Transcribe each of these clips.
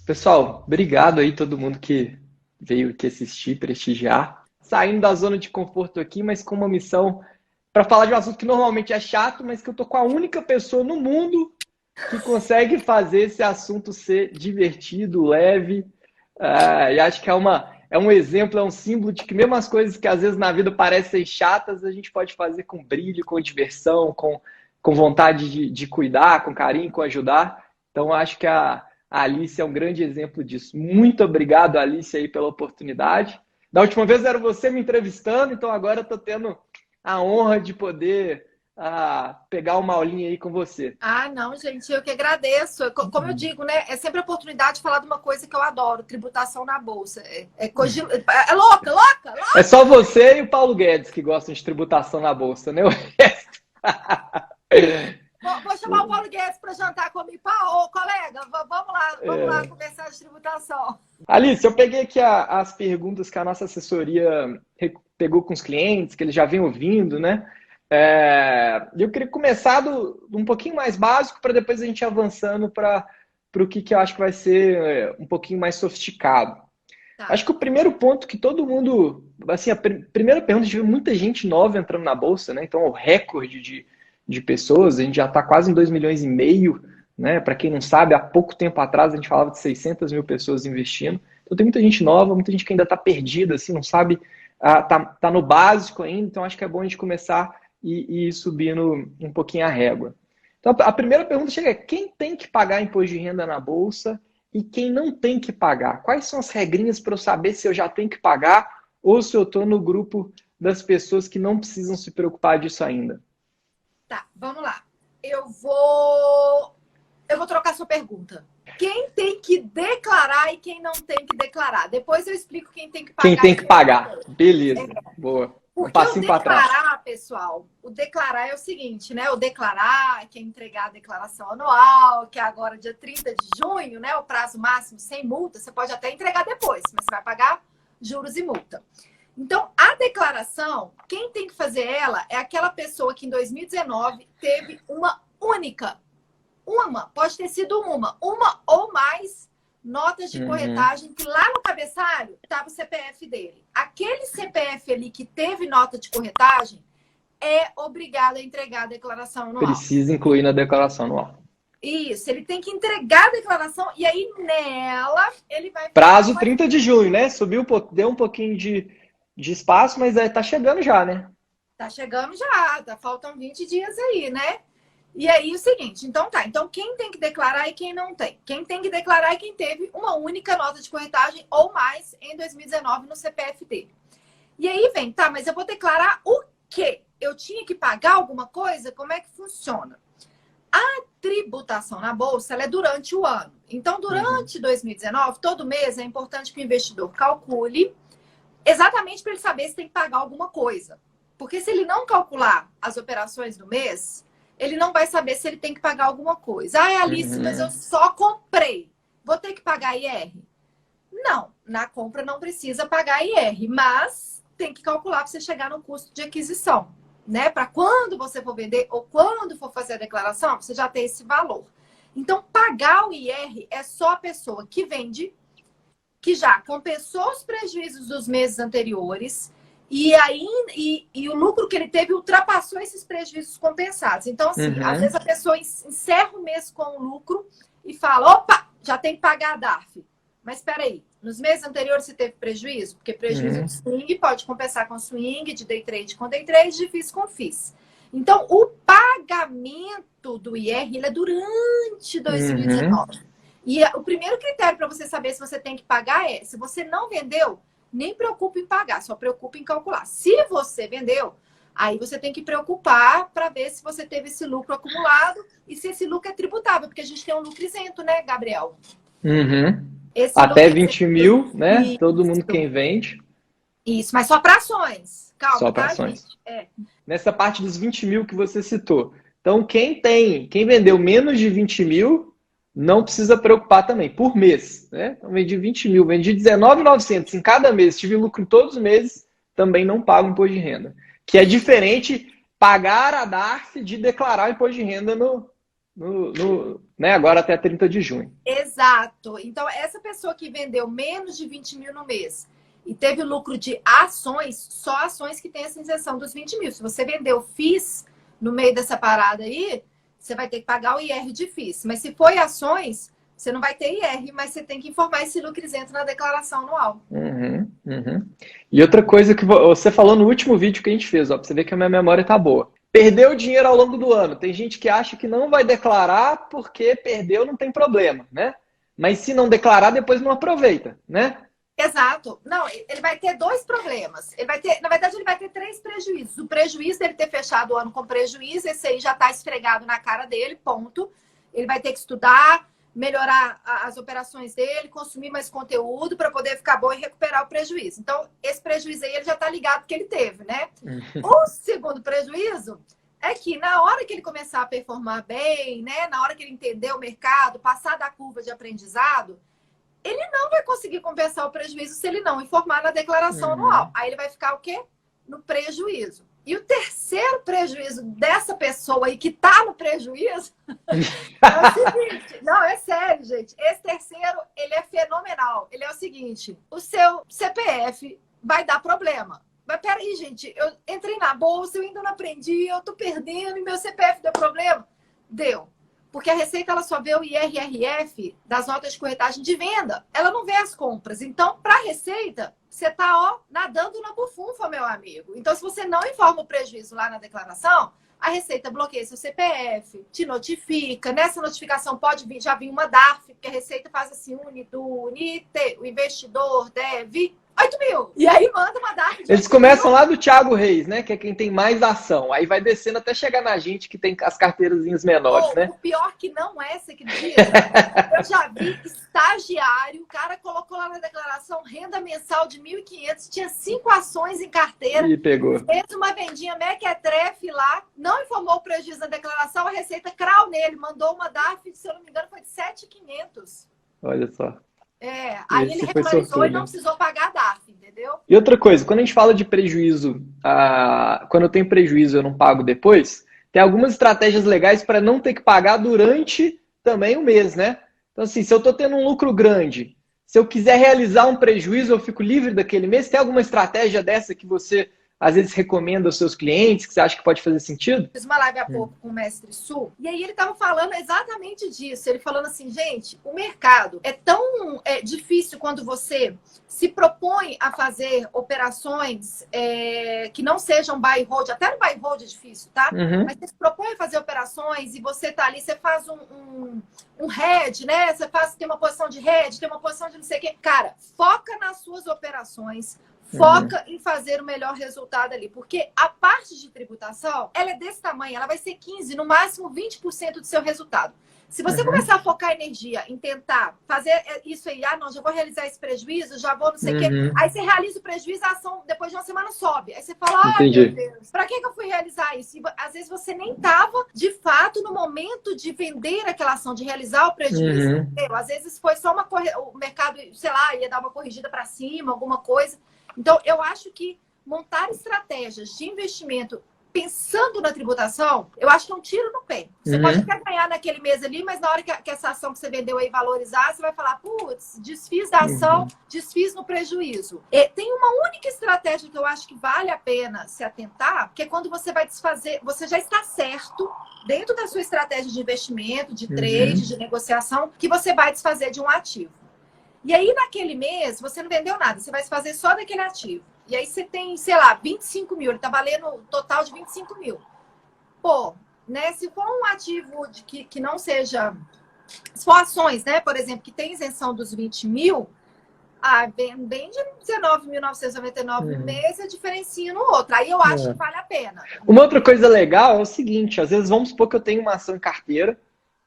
Pessoal, obrigado aí todo mundo que veio aqui assistir, prestigiar. Saindo da zona de conforto aqui, mas com uma missão para falar de um assunto que normalmente é chato, mas que eu tô com a única pessoa no mundo que consegue fazer esse assunto ser divertido, leve. E acho que é um exemplo, é um símbolo de que mesmo as coisas que às vezes na vida parecem chatas, a gente pode fazer com brilho, com diversão, com vontade de cuidar, com carinho, com ajudar. Então, acho que a Alice é um grande exemplo disso. Muito obrigado, Alice, aí pela oportunidade. Da última vez era você me entrevistando, então agora eu estou tendo a honra de poder pegar uma aulinha aí com você. Não, gente, eu que agradeço. Como eu digo, né? É sempre a oportunidade de falar de uma coisa que eu adoro, tributação na bolsa. É louca, louca, louca! É só você e o Paulo Guedes que gostam de tributação na bolsa, né? O resto... Vou chamar o Paulo Guedes para jantar comigo. Ô, colega, vamos lá conversar de tributação. Alice, eu peguei aqui as perguntas que a nossa assessoria pegou com os clientes, que eles já vêm ouvindo, né? Eu queria começar um pouquinho mais básico para depois a gente ir avançando para o que eu acho que vai ser um pouquinho mais sofisticado. Tá. Acho que o primeiro ponto que todo mundo... Assim, a primeira pergunta, a gente vê muita gente nova entrando na Bolsa, né? Então, o recorde de pessoas, a gente já está quase em 2,5 milhões, né? Para quem não sabe, há pouco tempo atrás a gente falava de 600 mil pessoas investindo. Então, tem muita gente nova, muita gente que ainda está perdida, assim, não sabe, tá no básico ainda. Então, acho que é bom a gente começar e ir subindo um pouquinho a régua. Então, a primeira pergunta chega: quem tem que pagar imposto de renda na Bolsa e quem não tem que pagar? Quais são as regrinhas para eu saber se eu já tenho que pagar ou se eu estou no grupo das pessoas que não precisam se preocupar disso ainda? Tá, vamos lá. Eu vou trocar sua pergunta. Quem tem que declarar e quem não tem que declarar? Depois eu explico quem tem que pagar. Quem tem que pagar. Beleza. Boa. Porque o declarar, pessoal, o declarar é o seguinte, né? O declarar, que é entregar a declaração anual, que é agora dia 30 de junho, né? O prazo máximo sem multa. Você pode até entregar depois, mas você vai pagar juros e multa. Então, a declaração, quem tem que fazer ela é aquela pessoa que em 2019 teve pode ter sido uma ou mais notas de corretagem, que lá no cabeçalho estava o CPF dele. Aquele CPF ali que teve nota de corretagem é obrigado a entregar a declaração anual. Precisa incluir na declaração anual. Isso, ele tem que entregar a declaração e aí nela ele vai... Prazo 30 de junho, né? Subiu, deu um pouquinho de espaço, mas tá chegando já, né? Tá chegando já, faltam 20 dias aí, né? E aí o seguinte, então quem tem que declarar e quem não tem? Quem tem que declarar é quem teve uma única nota de corretagem ou mais em 2019 no CPF dele. E aí vem, mas eu vou declarar o quê? Eu tinha que pagar alguma coisa? Como é que funciona? A tributação na Bolsa, ela é durante o ano. Então, durante 2019, todo mês, é importante que o investidor calcule exatamente para ele saber se tem que pagar alguma coisa. Porque se ele não calcular as operações do mês, ele não vai saber se ele tem que pagar alguma coisa. Alice, mas eu só comprei. Vou ter que pagar IR? Não, na compra não precisa pagar IR, mas tem que calcular para você chegar no custo de aquisição, né? Para quando você for vender ou quando for fazer a declaração, você já tem esse valor. Então, pagar o IR é só a pessoa que vende, que já compensou os prejuízos dos meses anteriores e o lucro que ele teve ultrapassou esses prejuízos compensados. Então, assim, às vezes a pessoa encerra o mês com o lucro e fala, opa, já tem que pagar a DARF. Mas espera aí, nos meses anteriores você teve prejuízo? Porque prejuízo de swing pode compensar com swing, de day trade com day trade, de FIIs com FIIs. Então, o pagamento do IR ele é durante 2019. E o primeiro critério para você saber se você tem que pagar é, se você não vendeu, nem preocupe em pagar, só preocupe em calcular. Se você vendeu, aí você tem que preocupar para ver se você teve esse lucro acumulado e se esse lucro é tributável, porque a gente tem um lucro isento, né, Gabriel? Até 20 mil, né? Isso. Todo mundo quem vende. Isso, mas só para ações. Calma, só para ações. É. Nessa parte dos 20 mil que você citou. Então, quem vendeu menos de 20 mil, não precisa preocupar também, por mês. Né? Então, vendi 20 mil, vendi 19.900 em cada mês, tive lucro todos os meses, também não pago imposto de renda. Que é diferente pagar a DARF de declarar o imposto de renda né, agora até 30 de junho. Exato. Então, essa pessoa que vendeu menos de 20 mil no mês e teve lucro de ações, só ações que tem essa isenção dos 20 mil. Se você vendeu FIIs no meio dessa parada aí, você vai ter que pagar o IR de FIIs. Mas se foi ações, você não vai ter IR, mas você tem que informar esse lucro isento na declaração anual. E outra coisa que você falou no último vídeo que a gente fez, ó, pra você ver que a minha memória tá boa. Perdeu dinheiro ao longo do ano. Tem gente que acha que não vai declarar porque perdeu, não tem problema, né? Mas se não declarar, depois não aproveita, né? Exato. Não, ele vai ter dois problemas. Na verdade, ele vai ter 3 prejuízos. O prejuízo dele ter fechado o ano com prejuízo, esse aí já está esfregado na cara dele, ponto. Ele vai ter que estudar, melhorar as operações dele, consumir mais conteúdo para poder ficar bom e recuperar o prejuízo. Então, esse prejuízo aí ele já está ligado que ele teve, né? O segundo prejuízo é que na hora que ele começar a performar bem, né? Na hora que ele entender o mercado, passar da curva de aprendizado, ele não vai conseguir compensar o prejuízo se ele não informar na declaração anual. Aí ele vai ficar o quê? No prejuízo. E o terceiro prejuízo dessa pessoa aí que tá no prejuízo é o seguinte. Não, é sério, gente. Esse terceiro, ele é fenomenal. Ele é o seguinte. O seu CPF vai dar problema. Mas peraí, gente. Eu entrei na bolsa, eu ainda não aprendi, eu tô perdendo e meu CPF deu problema. Deu. Porque a Receita ela só vê o IRRF das notas de corretagem de venda. Ela não vê as compras. Então, para a Receita, você tá nadando na bufunfa, meu amigo. Então, se você não informa o prejuízo lá na declaração, a Receita bloqueia seu CPF, te notifica. Nessa notificação pode vir, já vir uma DARF, porque a Receita faz assim, UNITE, o investidor deve 8 mil. E aí manda uma DARF de Eles começam lá do Thiago Reis, né? Que é quem tem mais ação. Aí vai descendo até chegar na gente que tem as carteirazinhas menores, né? O pior que não é, você acredita? Eu já vi estagiário, o cara colocou lá na declaração renda mensal de 1.500, tinha 5 ações em carteira. E pegou. Fez uma vendinha mequetrefe lá, não informou o prejuízo na declaração, a Receita crau nele, mandou uma DARF, se eu não me engano, foi de 7.500. Olha só. Aí ele regularizou e não precisou pagar a DARF, entendeu? E outra coisa, quando a gente fala de prejuízo, quando eu tenho prejuízo eu não pago depois, tem algumas estratégias legais para não ter que pagar durante também o mês, né? Então assim, se eu estou tendo um lucro grande, se eu quiser realizar um prejuízo, eu fico livre daquele mês, tem alguma estratégia dessa que você às vezes recomenda aos seus clientes, que você acha que pode fazer sentido? Fiz uma live há pouco com o Mestre Su, e aí ele estava falando exatamente disso. Ele falando assim, gente, o mercado é tão difícil quando você se propõe a fazer operações que não sejam buy and hold. Até no buy and hold é difícil, tá? Mas você se propõe a fazer operações e você tá ali, você faz um hedge, né? Você tem uma posição de hedge, tem uma posição de não sei o quê. Cara, foca nas suas operações. Foca em fazer o melhor resultado ali. Porque a parte de tributação, ela é desse tamanho. Ela vai ser 15%, no máximo 20% do seu resultado. Se você começar a focar energia em tentar fazer isso aí, não, já vou realizar esse prejuízo, já vou não sei o quê. Aí você realiza o prejuízo, a ação depois de uma semana sobe. Aí você fala, ai meu Deus, pra que eu fui realizar isso? E, às vezes você nem estava, de fato, no momento de vender aquela ação, de realizar o prejuízo. Entendeu? Às vezes foi só o mercado, sei lá, ia dar uma corrigida para cima, alguma coisa. Então, eu acho que montar estratégias de investimento pensando na tributação, eu acho que é um tiro no pé. Você pode até ganhar naquele mês ali, mas na hora que essa ação que você vendeu aí valorizar, você vai falar, putz, desfiz da ação, desfiz no prejuízo. Tem uma única estratégia que eu acho que vale a pena se atentar, que é quando você vai desfazer, você já está certo dentro da sua estratégia de investimento, de trade, de negociação, que você vai desfazer de um ativo. E aí, naquele mês, você não vendeu nada. Você vai se fazer só daquele ativo. E aí, você tem, sei lá, 25 mil. Ele tá valendo um total de 25 mil. Pô, né? Se for um ativo que não seja... Se for ações, né? Por exemplo, que tem isenção dos 20 mil, vende 19.999 no mês, a diferencinha no outro. Aí eu acho que vale a pena. Uma outra coisa legal é o seguinte. Às vezes, vamos supor que eu tenho uma ação em carteira.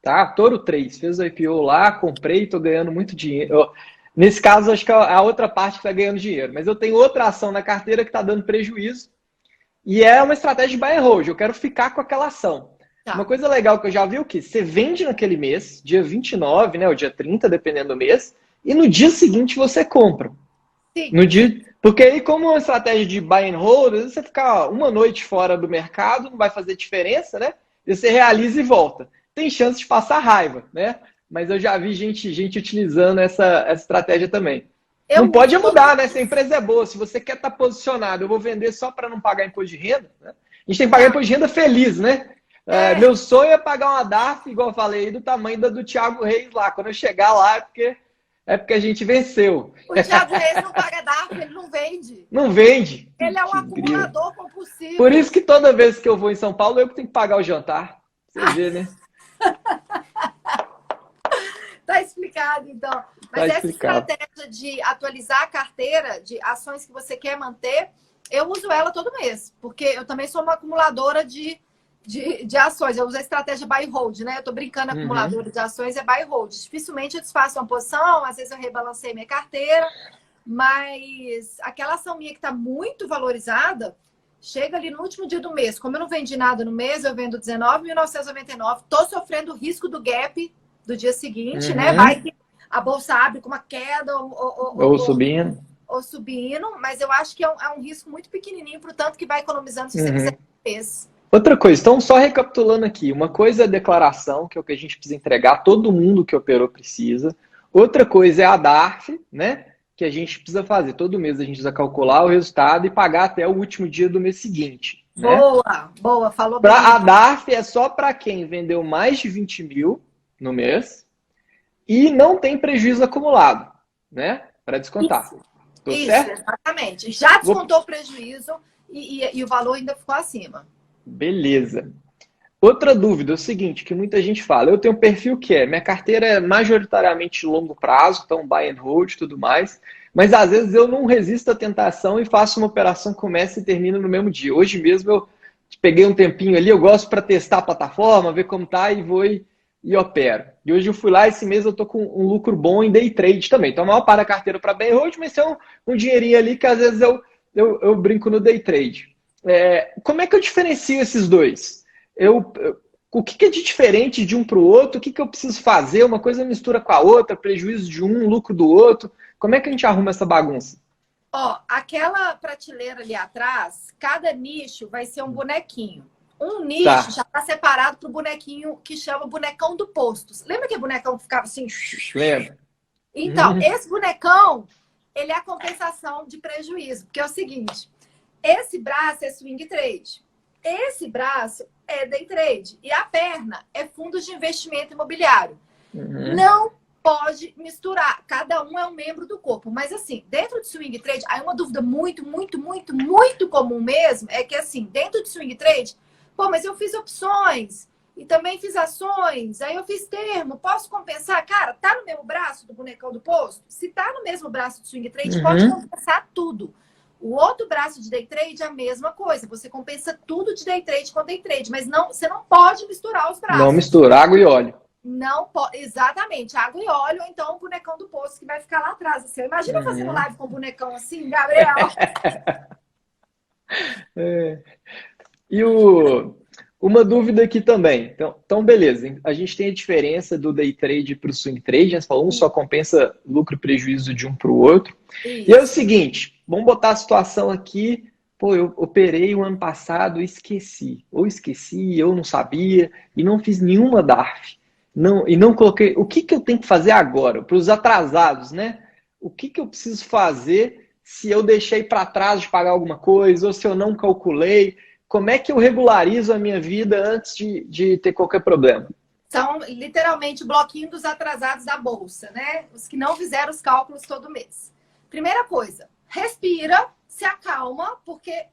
Tá? Toro 3, fez o IPO lá, comprei, tô ganhando muito dinheiro. Nesse caso, acho que é a outra parte que tá ganhando dinheiro. Mas eu tenho outra ação na carteira que tá dando prejuízo. E é uma estratégia de buy and hold. Eu quero ficar com aquela ação. Tá. Uma coisa legal que eu já vi o que? Você vende naquele mês, dia 29, né, ou dia 30, dependendo do mês, e no dia seguinte você compra. Sim. Porque aí, como uma estratégia de buy and hold, às vezes você ficar uma noite fora do mercado, não vai fazer diferença, né? E você realiza e volta. tem chance de passar raiva, né? Mas eu já vi gente utilizando essa estratégia também. Não pode mudar, né? Se a empresa é boa, se você quer estar posicionado, eu vou vender só para não pagar imposto de renda, né? A gente tem que pagar imposto de renda feliz, né? Meu sonho é pagar uma DARF, igual eu falei, do tamanho da do Thiago Reis lá. Quando eu chegar lá, é porque a gente venceu. O Thiago Reis não paga DARF, ele não vende. Não vende. Ele é um acumulador compulsivo. Por isso que toda vez que eu vou em São Paulo, eu que tenho que pagar o jantar. Você vê, né? Tá explicado, então. Mas essa estratégia de atualizar a carteira de ações que você quer manter, eu uso ela todo mês, porque eu também sou uma acumuladora de ações. Eu uso a estratégia buy and hold, né? Eu tô brincando, acumuladora de ações é buy and hold. Dificilmente eu desfaço uma posição, às vezes eu rebalancei minha carteira, mas aquela ação minha que tá muito valorizada, chega ali no último dia do mês. Como eu não vendi nada no mês, eu vendo 19.999, tô sofrendo o risco do gap do dia seguinte, né? Vai que a bolsa abre com uma queda ou subindo. Ou subindo, mas eu acho que é um risco muito pequenininho pro tanto que vai economizando se você fizer mês. Outra coisa, então só recapitulando aqui, uma coisa é a declaração, que é o que a gente precisa entregar, todo mundo que operou precisa. Outra coisa é a DARF, né? Que a gente precisa fazer. Todo mês a gente precisa calcular o resultado e pagar até o último dia do mês seguinte. Né? Boa, falou bem. A DARF é só para quem vendeu mais de 20 mil no mês e não tem prejuízo acumulado, né? Para descontar. Isso, certo? Exatamente. Já descontou o prejuízo e o valor ainda ficou acima. Beleza. Outra dúvida é o seguinte, que muita gente fala, eu tenho um perfil que minha carteira é majoritariamente longo prazo, então buy and hold e tudo mais, mas às vezes eu não resisto à tentação e faço uma operação que começa e termina no mesmo dia. Hoje mesmo eu peguei um tempinho ali, eu gosto para testar a plataforma, ver como tá e vou e opero. E hoje eu fui lá, esse mês eu tô com um lucro bom em day trade também. Então a maior parte da carteira para buy and hold, mas tem um dinheirinho ali que às vezes eu brinco no day trade. Como é que eu diferencio esses dois? O que é de diferente de um para o outro? O que eu preciso fazer? Uma coisa mistura com a outra, prejuízo de um, lucro do outro. Como é que a gente arruma essa bagunça? Aquela prateleira ali atrás, cada nicho vai ser um bonequinho. Um nicho já está separado para o bonequinho que chama bonecão do posto. Lembra que bonecão que ficava assim? Lembra. Então, esse bonecão, ele é a compensação de prejuízo. Porque é o seguinte, esse braço é swing trade. Esse braço é day trade. E a perna é fundos de investimento imobiliário. Não pode misturar. Cada um é um membro do corpo. Mas assim, dentro de swing trade, aí uma dúvida muito, muito, muito, muito comum mesmo é que assim, dentro de swing trade, mas eu fiz opções e também fiz ações, aí eu fiz termo, posso compensar? Cara, tá no mesmo braço do bonecão do posto? Se tá no mesmo braço de swing trade, pode compensar tudo. O outro braço de day trade é a mesma coisa. Você compensa tudo de day trade com day trade, mas você não pode misturar os braços. Não mistura água e óleo. Não pode, exatamente, água e óleo, ou então o bonecão do posto que vai ficar lá atrás. Assim, imagina fazendo live com um bonecão assim, Gabriel. E uma dúvida aqui também. Então, beleza. A gente tem a diferença do day trade para o swing trade. Você falou, um só compensa lucro e prejuízo de um para o outro. Isso. E é o seguinte, vamos botar a situação aqui. Eu operei o ano passado e esqueci. Ou esqueci, ou não sabia, e não fiz nenhuma DARF. E não coloquei. O que eu tenho que fazer agora? Para os atrasados, né? O que eu preciso fazer se eu deixei para trás de pagar alguma coisa, ou se eu não calculei? Como é que eu regularizo a minha vida antes de ter qualquer problema? São literalmente o bloquinho dos atrasados da bolsa, né? Os que não fizeram os cálculos todo mês. Primeira coisa, respira, se acalma, porque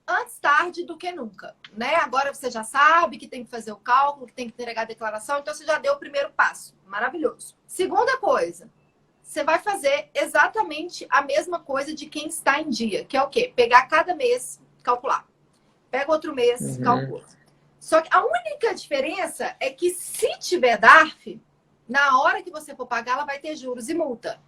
antes tarde do que nunca, né? Agora você já sabe que tem que fazer o cálculo, que tem que entregar a declaração, então você já deu o primeiro passo. Maravilhoso. Segunda coisa, você vai fazer exatamente a mesma coisa de quem está em dia, que é o quê? Pegar cada mês, calcular. Pega outro mês, calcula. Só que a única diferença é que se tiver DARF, na hora que você for pagar, ela vai ter juros e multa.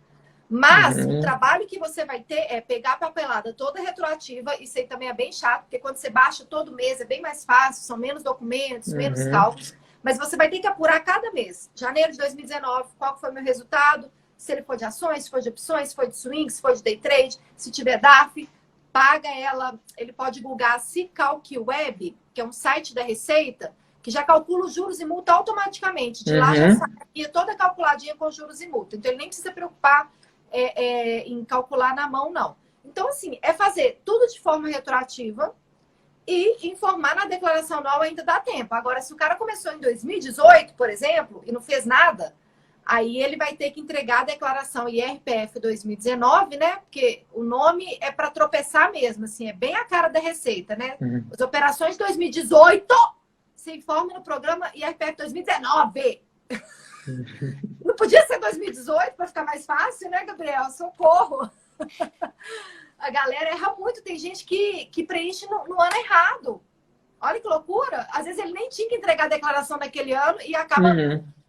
Mas o trabalho que você vai ter é pegar a papelada toda retroativa. Isso aí também é bem chato, porque quando você baixa todo mês é bem mais fácil, são menos documentos, menos cálculos. Mas você vai ter que apurar cada mês. Janeiro de 2019, qual foi o meu resultado? Se ele for de ações, se for de opções, se for de swing, se for de day trade, se tiver DARF, paga ela. Ele pode divulgar Cicalc Web, que é um site da Receita, que já calcula os juros e multa automaticamente. De lá já saía toda calculadinha com juros e multa. Então, ele nem precisa se preocupar em calcular na mão, não. Então, assim, é fazer tudo de forma retroativa e informar na declaração anual ainda dá tempo. Agora, se o cara começou em 2018, por exemplo, e não fez nada, aí ele vai ter que entregar a declaração IRPF 2019, né? Porque o nome é para tropeçar mesmo, assim, é bem a cara da Receita, né? As operações de 2018 se informam no programa IRPF 2019. Não podia ser 2018 para ficar mais fácil, né, Gabriel? Socorro! A galera erra muito. Tem gente que preenche no ano errado. Olha que loucura. Às vezes ele nem tinha que entregar a declaração naquele ano e acaba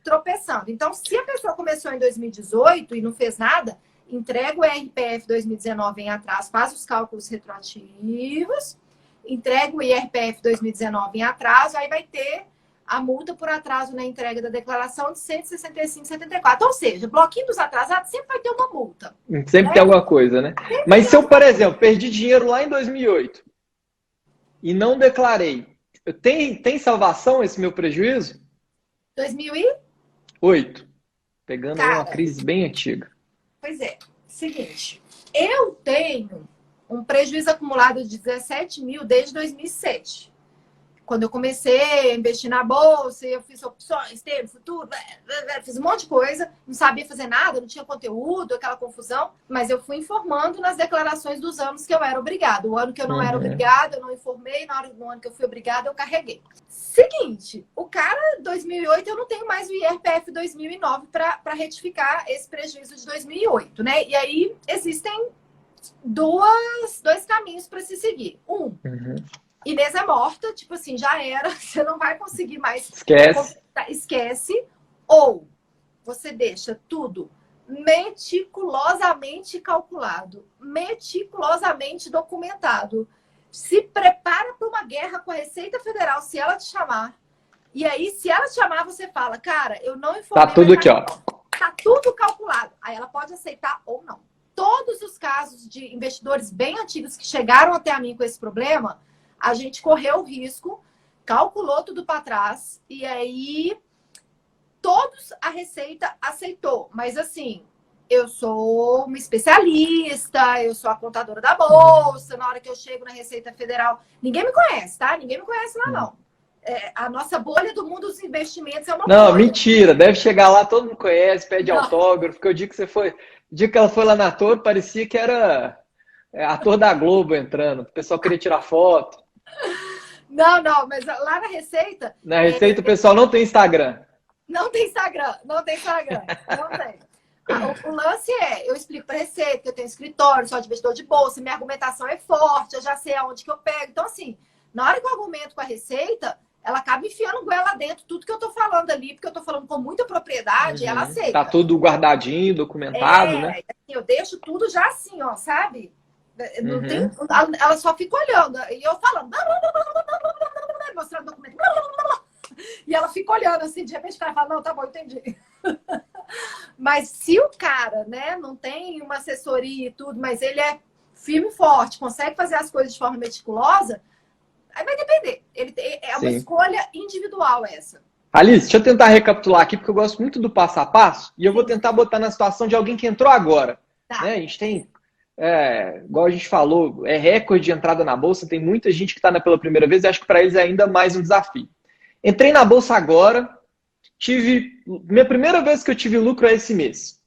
tropeçando. Então, se a pessoa começou em 2018 e não fez nada, entrega o RPF 2019 em atraso, faz os cálculos retroativos, entrega o IRPF 2019 em atraso, aí vai ter a multa por atraso na entrega da declaração de 165,74. Ou seja, bloquinho dos atrasados sempre vai ter uma multa. Sempre tem alguma coisa, né? Mas se eu, por exemplo, perdi dinheiro lá em 2008 e não declarei, tem salvação esse meu prejuízo? 2008. Pegando uma crise bem antiga. Pois é. Seguinte, eu tenho um prejuízo acumulado de 17 mil desde 2007. Quando eu comecei a investir na bolsa, eu fiz opções, termo, futuro, fiz um monte de coisa, não sabia fazer nada, não tinha conteúdo, aquela confusão, mas eu fui informando nas declarações dos anos que eu era obrigada. O ano que eu não era obrigada, eu não informei, no ano que eu fui obrigada, eu carreguei. Seguinte, o cara, 2008, eu não tenho mais o IRPF 2009 para retificar esse prejuízo de 2008, né? E aí existem dois caminhos para se seguir. Inês é morta, tipo assim, já era, você não vai conseguir mais. Esquece. Ou você deixa tudo meticulosamente calculado, meticulosamente documentado. Se prepara para uma guerra com a Receita Federal, se ela te chamar. E aí, se ela te chamar, você fala, cara, eu não informei. Tá tudo aqui, ó. Tá tudo calculado. Aí ela pode aceitar ou não. Todos os casos de investidores bem antigos que chegaram até a mim com esse problema, a gente correu o risco, calculou tudo para trás, e aí todos a Receita aceitou. Mas assim, eu sou uma especialista, eu sou a contadora da Bolsa, na hora que eu chego na Receita Federal, ninguém me conhece, tá? Ninguém me conhece lá, não. A nossa bolha do mundo dos investimentos é uma bolha. Não, mentira. Deve chegar lá, todo mundo conhece, pede autógrafo, porque o dia que você foi... O dia que ela foi lá na torre, parecia que era ator da Globo entrando. O pessoal queria tirar foto. Não, mas lá na Receita... Na Receita o pessoal não tem Instagram. Não tem Instagram. Não tem. O lance eu explico para a Receita que eu tenho escritório, sou de investidor de bolsa, minha argumentação é forte, eu já sei aonde que eu pego. Então, assim, na hora que eu argumento com a Receita, ela acaba enfiando goela dentro tudo que eu tô falando ali, porque eu tô falando com muita propriedade, ela aceita. Tá tudo guardadinho, documentado, né? Assim, eu deixo tudo já assim, ó, sabe? Não tem, ela só fica olhando. E eu falando, mostrando o documento. E ela fica olhando assim, de repente o cara fala, não, tá bom, entendi. Mas se o cara, né, não tem uma assessoria e tudo, mas ele é firme e forte, consegue fazer as coisas de forma meticulosa, aí vai depender. É uma escolha individual essa. Alice, deixa eu tentar recapitular aqui, porque eu gosto muito do passo a passo, e eu vou tentar botar na situação de alguém que entrou agora. Tá. Né? A gente tem, igual a gente falou, é recorde de entrada na Bolsa, tem muita gente que está pela primeira vez, e acho que para eles é ainda mais um desafio. Entrei na Bolsa agora, minha primeira vez que eu tive lucro é esse mês.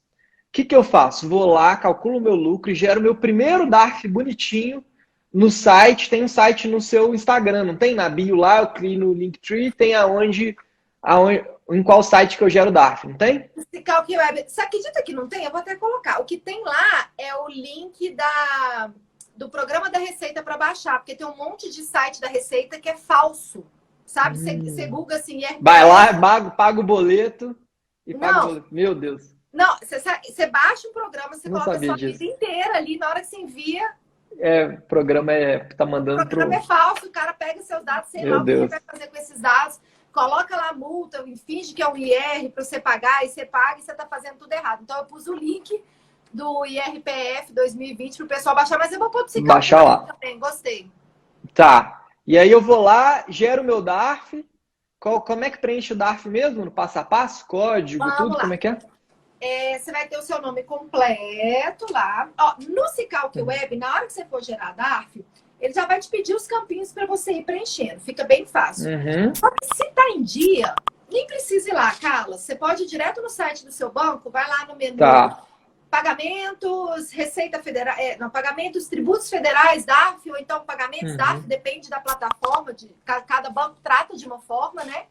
O que eu faço? Vou lá, calculo o meu lucro e gero meu primeiro DARF bonitinho no site. Tem um site no seu Instagram, não tem? Na bio lá, eu crio no Linktree, tem em qual site que eu gero DARF, não tem? Você acredita que não tem? Eu vou até colocar. O que tem lá é o link do programa da Receita para baixar, porque tem um monte de site da Receita que é falso. Sabe? Você google assim... Vai lá, paga o boleto e paga o boleto. Meu Deus. Não, você baixa um programa, você coloca a sua vida inteira ali, na hora que você envia... O programa tá mandando... O programa é falso, o cara pega os seus dados, sei lá o que ele vai fazer com esses dados, coloca lá a multa, finge que é um IR para você pagar, e você paga e você tá fazendo tudo errado. Então eu pus o link do IRPF 2020 pro pessoal baixar, mas eu vou pôr do baixar lá também, gostei. Tá. E aí eu vou lá, gero meu DARF, Como é que preenche o DARF mesmo? No passo a passo? Código, Vamos tudo? lá. Como é que é? Você vai ter o seu nome completo lá. Ó, no Cicalc Web, na hora que você for gerar DARF, ele já vai te pedir os campinhos para você ir preenchendo. Fica bem fácil. Só que se tá em dia, nem precisa ir lá, Carla. Você pode ir direto no site do seu banco, vai lá no menu Pagamentos, Receita Federal, pagamentos, tributos federais, DARF, ou então pagamentos DARF, depende da plataforma, cada banco trata de uma forma, né?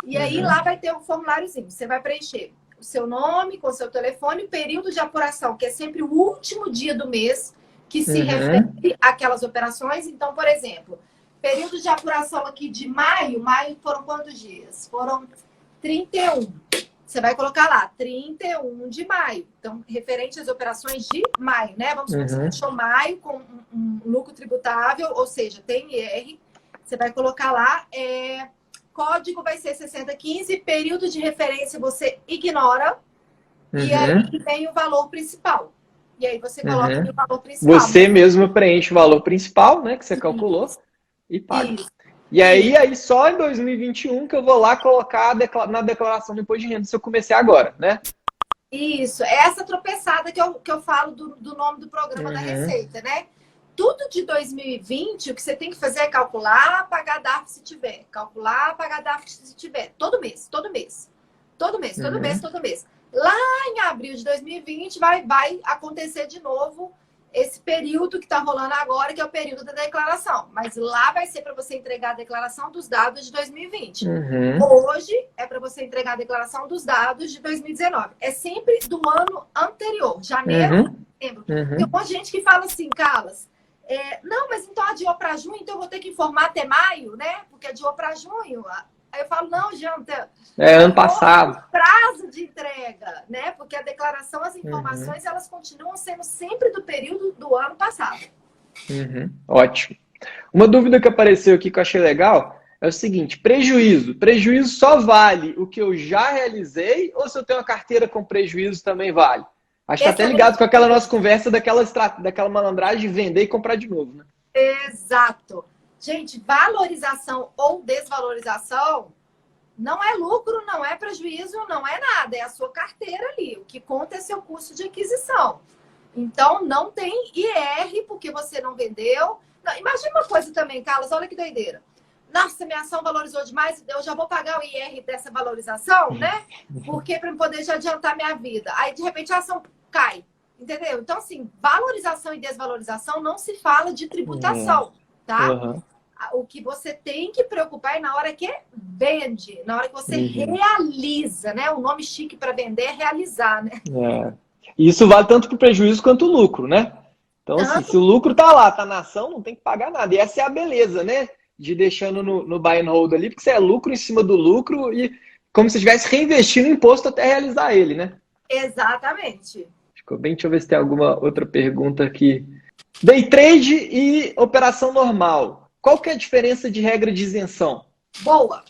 E aí lá vai ter um formuláriozinho. Você vai preencher o seu nome, com o seu telefone, o período de apuração, que é sempre o último dia do mês que se refere àquelas operações. Então, por exemplo, período de apuração aqui de maio foram quantos dias? Foram 31. Você vai colocar lá, 31 de maio. Então, referente às operações de maio, né? Vamos supor que você deixou maio com um lucro tributável, ou seja, tem IR. Você vai colocar lá, código vai ser 6015, período de referência você ignora, e aí vem o valor principal. E aí você coloca o valor principal. Você mesmo preenche o valor principal, né? Que você calculou, e paga. Isso. E aí só em 2021 que eu vou lá colocar na declaração do imposto de renda, se eu comecei agora, né? Isso, essa tropeçada que eu falo do nome do programa da Receita, né? Tudo de 2020, o que você tem que fazer é calcular, pagar DARF se tiver. Calcular, pagar DARF se tiver. Todo mês. Lá em abril de 2020 vai acontecer de novo esse período que está rolando agora, que é o período da declaração. Mas lá vai ser para você entregar a declaração dos dados de 2020. Hoje é para você entregar a declaração dos dados de 2019. É sempre do ano anterior, janeiro, setembro. Tem um monte de gente que fala assim, Carlas, não, mas então adiou para junho, então eu vou ter que informar até maio, né? Porque adiou para junho. Aí eu falo, não, Janta. Ano passado. Prazo de entrega, né? Porque a declaração, as informações, elas continuam sendo sempre do período do ano passado. Ótimo. Uma dúvida que apareceu aqui que eu achei legal é o seguinte: prejuízo. Prejuízo só vale o que eu já realizei ou se eu tenho uma carteira com prejuízo também vale? Acho que tá até ligado com aquela nossa conversa daquela malandragem de vender e comprar de novo, né? Exato. Gente, valorização ou desvalorização não é lucro, não é prejuízo, não é nada. É a sua carteira ali. O que conta é seu custo de aquisição. Então, não tem IR porque você não vendeu. Não, imagina uma coisa também, Carlos, olha que doideira. Nossa, minha ação valorizou demais, eu já vou pagar o IR dessa valorização, né? Porque para poder já adiantar minha vida. Aí, de repente, a ação cai. Entendeu? Então, assim, valorização e desvalorização não se fala de tributação, tá? O que você tem que preocupar é na hora que vende, na hora que você realiza, né? O nome chique para vender é realizar, né? Isso vale tanto para o prejuízo quanto o lucro, né? Então, assim, se o lucro tá lá, tá na ação, não tem que pagar nada. E essa é a beleza, né? De deixando no buy and hold ali, porque você é lucro em cima do lucro e como se estivesse reinvestindo o imposto até realizar ele, né? Exatamente. Ficou bem, deixa eu ver se tem alguma outra pergunta aqui. Day trade e operação normal. Qual que é a diferença de regra de isenção? Boa.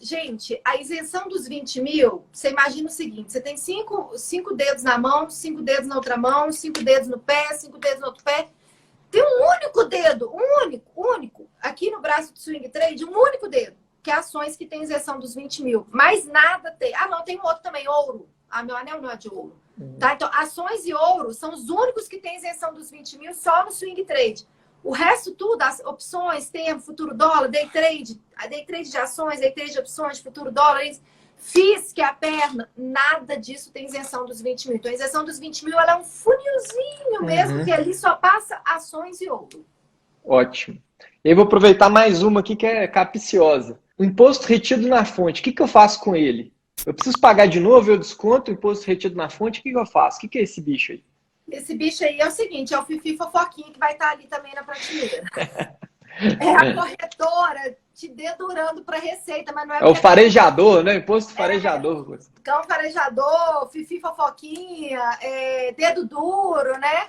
Gente, a isenção dos 20 mil, você imagina o seguinte, você tem cinco dedos na mão, 5 dedos na outra mão, 5 dedos no pé, 5 dedos no outro pé. Tem um único dedo, único, aqui no braço do swing trade, um único dedo, que é ações que tem isenção dos 20 mil. Mais nada tem. Ah, não, tem um outro também, ouro. Ah, meu anel não é de ouro. Tá? Então, ações e ouro são os únicos que têm isenção dos 20 mil só no swing trade. O resto tudo, as opções, termo, futuro dólar, day trade de ações, day trade de opções, futuro dólar, FIIs, que é a perna, nada disso tem isenção dos 20 mil. Então, a isenção dos 20 mil ela é um funilzinho mesmo, que ali só passa ações e ouro. Ótimo. Eu vou aproveitar mais uma aqui que é capciosa. O imposto retido na fonte, o que eu faço com ele? Eu preciso pagar de novo, eu desconto o imposto retido na fonte, o que eu faço? O que é esse bicho aí? Esse bicho aí é o seguinte, é o Fifi Fofoquinha que vai estar ali também na prateleira. É a corretora te dedurando para receita, mas não é... É o farejador, né? Imposto farejador. Cão farejador, Fifi Fofoquinha, dedo duro, né?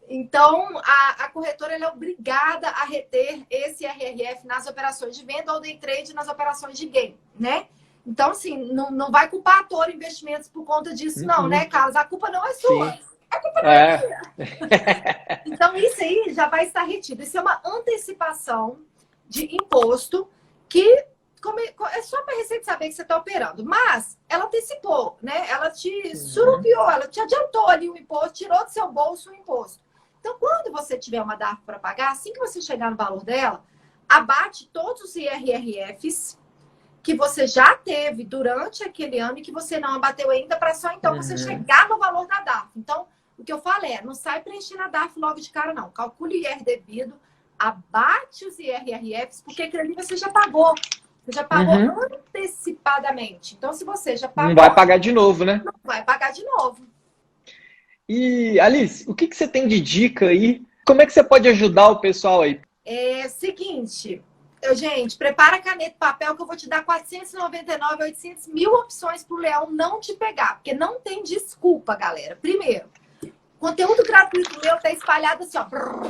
Então, a corretora ela é obrigada a reter esse RRF nas operações de venda ou day trade nas operações de gain, né? Então, assim, não vai culpar a Toro Investimentos por conta disso, não, né, Carlos? A culpa não é sua. Sim. A culpa não é minha. Então, isso aí já vai estar retido. Isso é uma antecipação de imposto que é só para a Receita saber que você está operando. Mas ela antecipou, né? Ela te surupiou, ela te adiantou ali o imposto, tirou do seu bolso o imposto. Então, quando você tiver uma DARF para pagar, assim que você chegar no valor dela, abate todos os IRRFs que você já teve durante aquele ano e que você não abateu ainda, para só então você chegar no valor da DARF. Então, o que eu falo é, não sai preenchendo a DARF logo de cara, não. Calcule o IR devido, abate os IRRFs, porque aquele ali você já pagou. Você já pagou antecipadamente. Então, se você já pagou... Não vai pagar de novo, né? Não vai pagar de novo. E, Alice, o que você tem de dica aí? Como é que você pode ajudar o pessoal aí? É seguinte, gente, prepara caneta e papel que eu vou te dar 499, 800 mil opções pro Leão não te pegar. Porque não tem desculpa, galera. Primeiro, conteúdo gratuito meu tá espalhado assim, ó. Por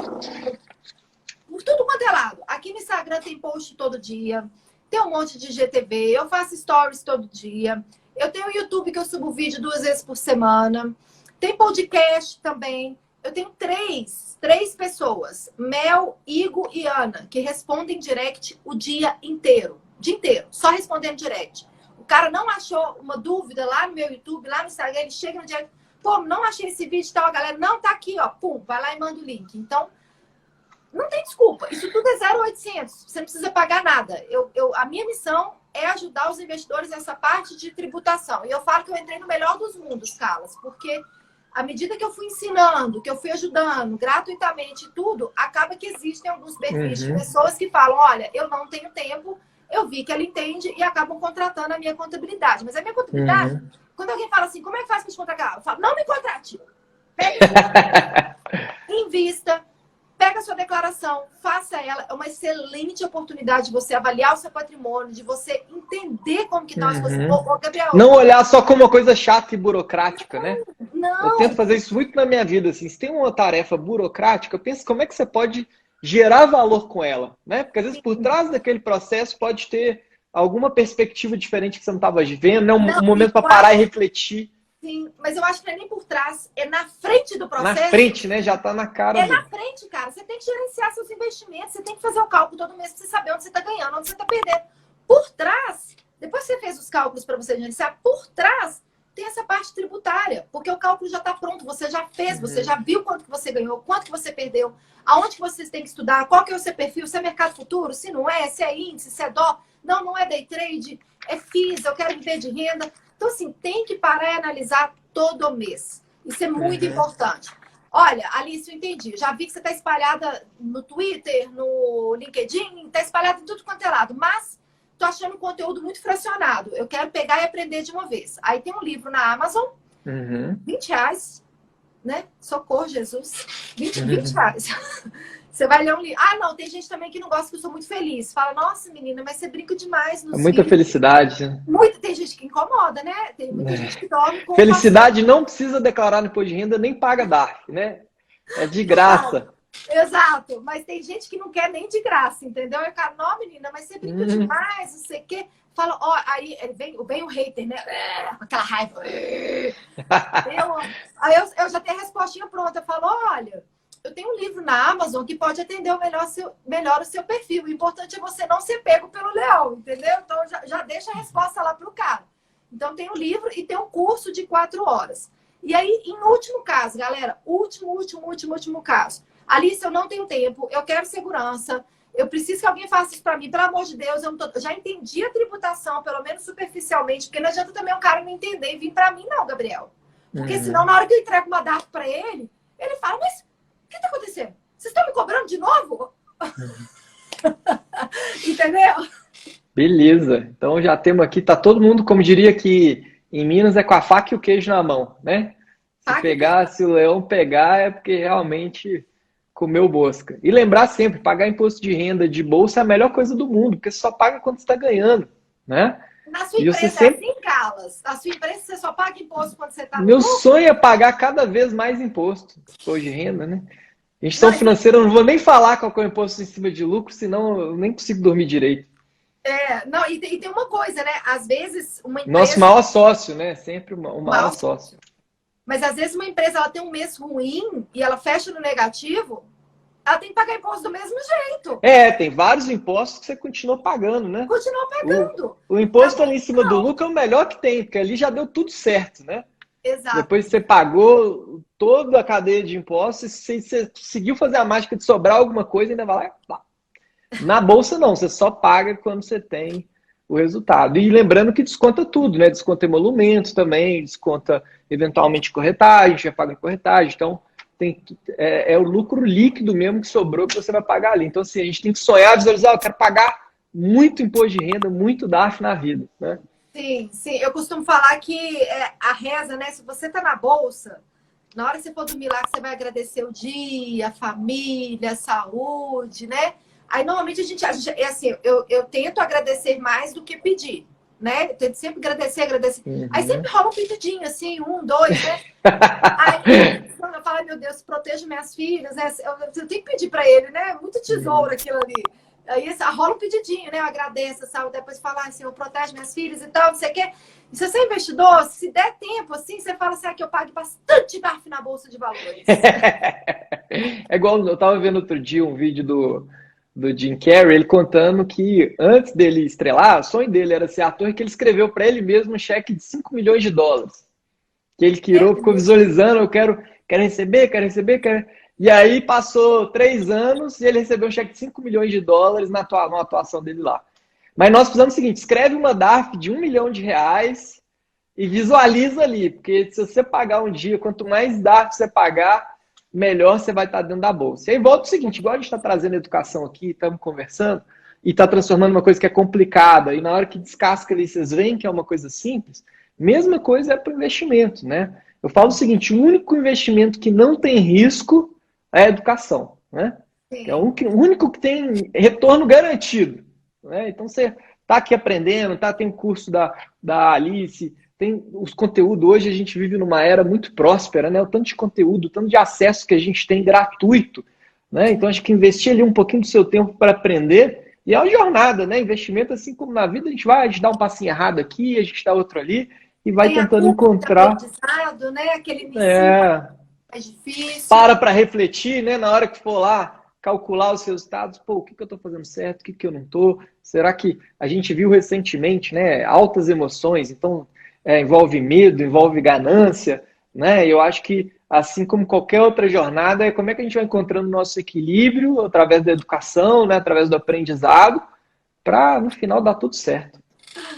tudo quanto é lado. Aqui no Instagram tem post todo dia. Tem um monte de GTV. Eu faço stories todo dia. Eu tenho o YouTube que eu subo vídeo 2 vezes por semana. Tem podcast também. Eu tenho três pessoas, Mel, Igor e Ana, que respondem direct o dia inteiro. O dia inteiro, só respondendo direct. O cara não achou uma dúvida lá no meu YouTube, lá no Instagram, ele chega no direct, pô, não achei esse vídeo e tal, a galera, não, tá aqui, ó, pum, vai lá e manda o link. Então, não tem desculpa, isso tudo é 0,800, você não precisa pagar nada. A minha missão é ajudar os investidores nessa parte de tributação. E eu falo que eu entrei no melhor dos mundos, Carlas, porque... à medida que eu fui ensinando, que eu fui ajudando gratuitamente tudo, acaba que existem alguns perfis de pessoas que falam, olha, eu não tenho tempo, eu vi que ela entende e acabam contratando a minha contabilidade. Mas a minha contabilidade, quando alguém fala assim, como é que faz para te contratar? Eu falo, não me contrate. Invista, pega a sua declaração, faça ela. É uma excelente oportunidade de você avaliar o seu patrimônio, de você entender como que estão as coisas. Ô, Gabriel, não olhar só como uma coisa chata e burocrática, né? Não. Eu tento fazer isso muito na minha vida. Assim. Se tem uma tarefa burocrática, pensa como é que você pode gerar valor com ela, né? Porque às vezes por trás daquele processo pode ter alguma perspectiva diferente que você não estava vendo, né? Um momento para parar e refletir. Sim, mas eu acho que não é nem por trás, é na frente do processo. Na frente, né? Já tá na cara. Na frente, cara. Você tem que gerenciar seus investimentos, você tem que fazer o cálculo todo mês pra você saber onde você tá ganhando, onde você tá perdendo. Por trás, depois que você fez os cálculos para você gerenciar, por trás tem essa parte tributária, porque o cálculo já tá pronto, você já fez, você já viu quanto que você ganhou, quanto que você perdeu, aonde que vocês têm que estudar, qual que é o seu perfil, se é mercado futuro, se não é, se é índice, se é dó, não é day trade, é FIIs, eu quero viver de renda. Então, assim, tem que parar e analisar todo mês. Isso é muito importante. Olha, Alice, eu entendi. Já vi que você está espalhada no Twitter, no LinkedIn, está espalhada em tudo quanto é lado. Mas tô achando o conteúdo muito fracionado. Eu quero pegar e aprender de uma vez. Aí tem um livro na Amazon, R$20, né? Socorro, Jesus. 20 reais. Você vai ler um livro. Ah, não, tem gente também que não gosta, que eu sou muito feliz. Fala, nossa, menina, mas você brinca demais nos muita vídeos. Felicidade. Né? Tem gente que incomoda, né? Tem muita gente que dorme com... Felicidade não precisa declarar no imposto de renda, nem paga DARF, né? É de graça. Exato. Mas tem gente que não quer nem de graça, entendeu? Eu falo, não, menina, mas você brinca demais, não sei o quê. Fala, ó, aí vem o hater, né? Aquela raiva. Aí eu já tenho a respostinha pronta. Eu falo, olha... eu tenho um livro na Amazon que pode atender melhor o seu perfil. O importante é você não ser pego pelo leão, entendeu? Então, já deixa a resposta lá para o cara. Então, tem um livro e tem um curso de 4 horas. E aí, em último caso, galera, último caso. Alice, eu não tenho tempo, eu quero segurança, eu preciso que alguém faça isso para mim, pelo amor de Deus, eu já entendi a tributação, pelo menos superficialmente, porque não adianta também o cara não entender e vir para mim, não, Gabriel. Porque senão, na hora que eu entrego uma DARF para ele, ele fala, mas... o que está acontecendo? Vocês estão me cobrando de novo? Entendeu? Beleza. Então já temos aqui, tá todo mundo, como diria que em Minas é com a faca e o queijo na mão, né? Se o leão pegar é porque realmente comeu mosca. E lembrar sempre, pagar imposto de renda de bolsa é a melhor coisa do mundo, porque você só paga quando você está ganhando, né? Na sua empresa é assim, Carlas? Na sua empresa você só paga imposto quando você está no Meu sonho é pagar cada vez mais imposto de renda, né? Instituição financeira, eu não vou nem falar qual é o imposto em cima de lucro, senão eu nem consigo dormir direito. E tem uma coisa, né? Às vezes uma empresa... nosso maior sócio, né? Sempre o maior sócio. Mas às vezes uma empresa ela tem um mês ruim e ela fecha no negativo, ela tem que pagar imposto do mesmo jeito. Tem vários impostos que você continua pagando, né? Continua pagando. O imposto Então, ali em cima do lucro é o melhor que tem, porque ali já deu tudo certo, né? exato. Depois que você pagou toda a cadeia de impostos, se você conseguiu fazer a mágica de sobrar alguma coisa, ainda vai lá e pá. Na bolsa não, você só paga quando você tem o resultado. E lembrando que desconta tudo, né? Desconta emolumentos também, desconta eventualmente corretagem, já paga corretagem. Então, é o lucro líquido mesmo que sobrou que você vai pagar ali. Então, assim, a gente tem que sonhar, visualizar, eu quero pagar muito imposto de renda, muito DARF na vida, né? Sim, sim. Eu costumo falar que a reza, né? Se você tá na bolsa, na hora que você for dormir lá, que você vai agradecer o dia, a família, a saúde, né? Aí, normalmente, a gente é assim, eu tento agradecer mais do que pedir, né? Eu tento sempre agradecer. Uhum. Aí sempre rola um pedidinho, assim, 1, 2, né? Aí eu falo, meu Deus, proteja minhas filhas, né? Eu tenho que pedir para ele, né? Muito tesouro aquilo ali. Aí rola um pedidinho, né? Eu agradeço, sabe? Depois falar, Senhor, protege minhas filhas e tal, não sei o quê. E se você é investidor, se der tempo, assim, você fala assim, que eu pague bastante DARF na Bolsa de Valores. É igual, eu tava vendo outro dia um vídeo do Jim Carrey, ele contando que antes dele estrelar, o sonho dele era ser ator, e que ele escreveu para ele mesmo um cheque de 5 milhões de dólares. Que ele ficou visualizando, eu quero receber, quero... E aí passou 3 anos e ele recebeu um cheque de 5 milhões de dólares na atuação dele lá. Mas nós precisamos o seguinte, escreve uma DARF de R$1 milhão e visualiza ali, porque se você pagar um dia, quanto mais DARF você pagar, melhor você vai estar dentro da bolsa. E aí volta o seguinte, igual a gente está trazendo educação aqui, estamos conversando, e está transformando uma coisa que é complicada, e na hora que descasca ali, vocês veem que é uma coisa simples, mesma coisa é para o investimento, né? Eu falo o seguinte, o único investimento que não tem risco é a educação, né? É o único que tem retorno garantido, né? Então você está aqui aprendendo, tem o curso da Alice, tem os conteúdos. Hoje a gente vive numa era muito próspera, né? O tanto de conteúdo, o tanto de acesso que a gente tem gratuito, né? Então acho que investir ali um pouquinho do seu tempo para aprender, e é uma jornada, né? Investimento, assim como na vida, a gente dá um passinho errado aqui, a gente dá outro ali, e vai tentando encontrar. Né? Aquele início mais difícil. Para refletir, né? Na hora que for lá calcular os resultados, o que eu estou fazendo certo, o que eu não estou? Será que a gente viu recentemente, né? Altas emoções, então envolve medo, envolve ganância, né? Eu acho que, assim como qualquer outra jornada, é como é que a gente vai encontrando nosso equilíbrio através da educação, né? Através do aprendizado, para no final dar tudo certo.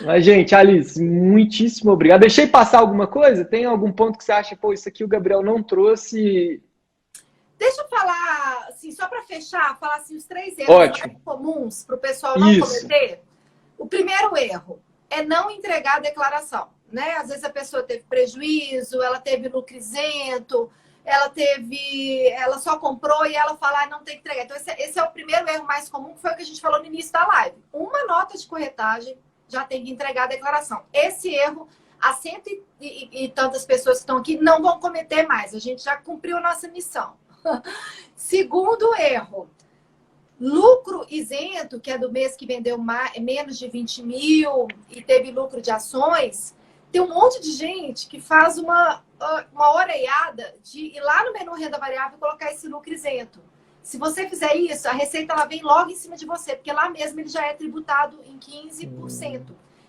Mas, gente, Alice, muitíssimo obrigado. Deixei passar alguma coisa? Tem algum ponto que você acha, isso aqui o Gabriel não trouxe? Deixa eu falar, assim, só para fechar, falar assim, os 3 erros mais comuns para o pessoal não cometer. O primeiro erro é não entregar a declaração, né? Às vezes a pessoa teve prejuízo, ela teve lucro isento, ela só comprou e ela fala, não tem que entregar. Então, esse é o primeiro erro mais comum, que foi o que a gente falou no início da live. Uma nota de corretagem já tem que entregar a declaração. Esse erro, as 100 e tantas pessoas que estão aqui não vão cometer mais. A gente já cumpriu a nossa missão. Segundo erro, lucro isento, que é do mês que vendeu menos de 20 mil e teve lucro de ações, tem um monte de gente que faz uma oreiada de ir lá no menu renda variável e colocar esse lucro isento. Se você fizer isso, a receita ela vem logo em cima de você, porque lá mesmo ele já é tributado em 15%.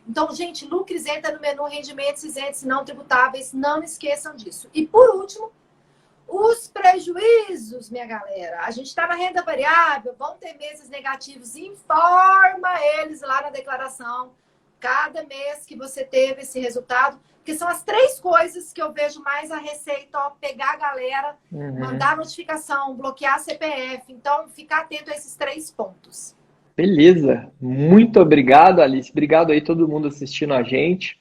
Então, gente, lucro isento é no menu rendimentos isentos e não tributáveis, não esqueçam disso. E por último, os prejuízos, minha galera. A gente está na renda variável, vão ter meses negativos, informa eles lá na declaração, cada mês que você teve esse resultado, porque são as 3 coisas que eu vejo mais a Receita, pegar a galera, mandar notificação, bloquear a CPF. Então, ficar atento a esses 3 pontos. Beleza. Muito obrigado, Alice. Obrigado aí todo mundo assistindo a gente.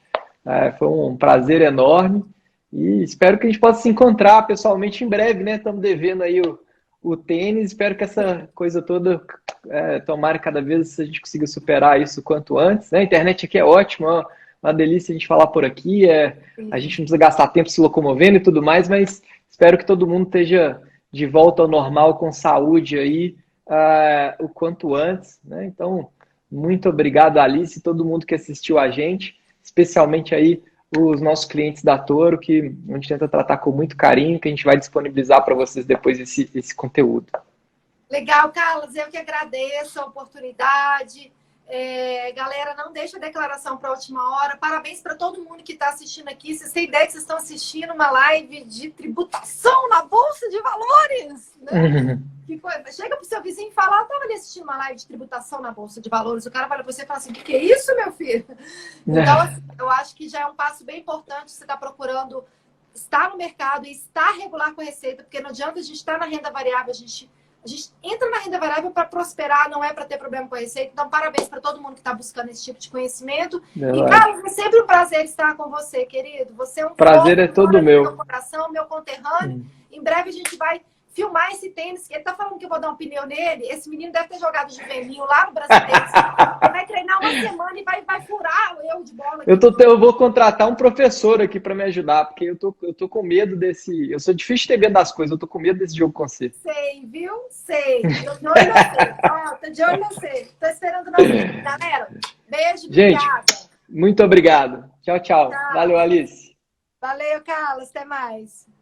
Foi um prazer enorme. E espero que a gente possa se encontrar pessoalmente em breve, né? Estamos devendo aí o tênis. Espero que essa coisa toda, tomara cada vez a gente consiga superar isso quanto antes, né? A internet aqui é ótima, uma delícia a gente falar por aqui. A gente não precisa gastar tempo se locomovendo e tudo mais, mas espero que todo mundo esteja de volta ao normal, com saúde aí, o quanto antes, né? Então, muito obrigado, Alice, e todo mundo que assistiu a gente, especialmente aí os nossos clientes da Toro, que a gente tenta tratar com muito carinho, que a gente vai disponibilizar para vocês depois esse conteúdo. Legal, Carlos, eu que agradeço a oportunidade. Galera, não deixa a declaração para a última hora. Parabéns para todo mundo que está assistindo aqui. Vocês têm ideia que vocês estão assistindo uma live de tributação na Bolsa de Valores, né? Chega para o seu vizinho e fala, eu estava ali assistindo uma live de tributação na Bolsa de Valores. O cara vai para você e fala assim, o que é isso, meu filho? Então, assim, eu acho que já é um passo bem importante. Você está procurando estar no mercado e estar regular com a Receita, porque não adianta a gente estar na renda variável, a gente entra na renda variável para prosperar, não é para ter problema com a Receita. Então, parabéns para todo mundo que está buscando esse tipo de conhecimento. E, Carlos, é sempre um prazer estar com você, querido. Você é um prazer é todo meu coração, meu conterrâneo. Em breve a gente vai filmar esse tênis. Ele tá falando que eu vou dar um pneu nele. Esse menino deve ter jogado juvenil lá no Brasileiro. Ele vai treinar uma semana e vai furar o eu de bola. Eu vou contratar um professor aqui para me ajudar, porque eu tô com medo desse... Eu sou difícil de ter medo das coisas, eu tô com medo desse jogo com você. Sei, viu? Sei. Tô de olho em você. Tô de olho em você. Tô esperando o nosso vídeo, galera. Beijo, gente, obrigada. Muito obrigado. Tchau, tchau. Valeu, Alice. Valeu, Carlos. Até mais.